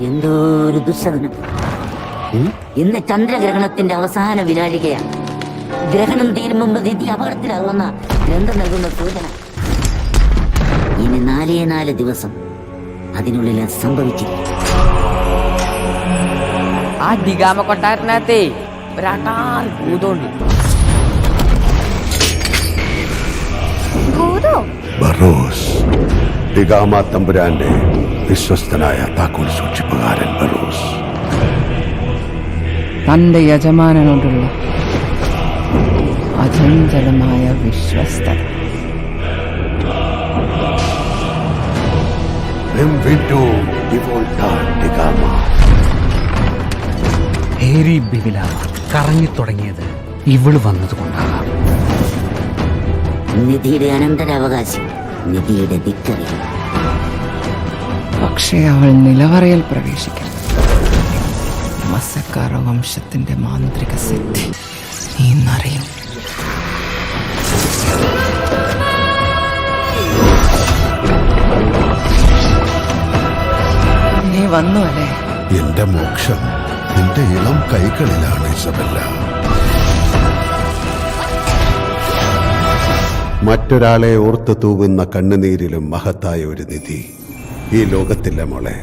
എന്തോ ഒരു ദുസ്സഹനം. ഇന്ന് ചന്ദ്രഗ്രഹണത്തിന്റെ അവസാന വിനാഴികയാണ്. ഗ്രഹണം തീരും മുമ്പ് നിധി അപകടത്തിലാകുന്ന ഗ്രന്ഥം നൽകുന്ന സൂചന. ഇനി 4 ദിവസം അതിനുള്ളിൽ സംഭവിച്ചിരിക്കും. ആ ദിഗാമ കൊട്ടാരത്തിനകത്തെ ഒരാട്ടാറ് ഭൂതമുണ്ട്. ബറോസ്, ദിഗാമ തമ്പുരാന്റെ വിശ്വസ്തനായ താക്കോൽ സൂക്ഷിപ്പുകാരൻ ബറോസ്. തന്റെ യജമാനനോടുള്ള അചഞ്ചലമായ വിശ്വസ്തത. ഹേരി ബിവില കറങ്ങി തുടങ്ങിയത് ഇവള് വന്നതുകൊണ്ടാകാം. നിധിയുടെ അനന്തരാവകാശി, നിധിയുടെ ധിക്കറി. പക്ഷേ അവൾ നിലവറയിൽ പ്രവേശിക്കണം. മസക്കാറ വംശത്തിന്റെ മാന്ത്രിക സിദ്ധി നീ ഇന്നറിയും. നീ വന്നു അല്ലേ? എന്റെ മോക്ഷം നിന്റെ ഇളം കൈകളിലാണ് ഇസബെല്ല. മറ്റൊരാളെ ഓർത്തു തൂകുന്ന കണ്ണുനീരിലും മഹത്തായ ഒരു നിധി ഈ ലോകത്തില്ല മോളെ.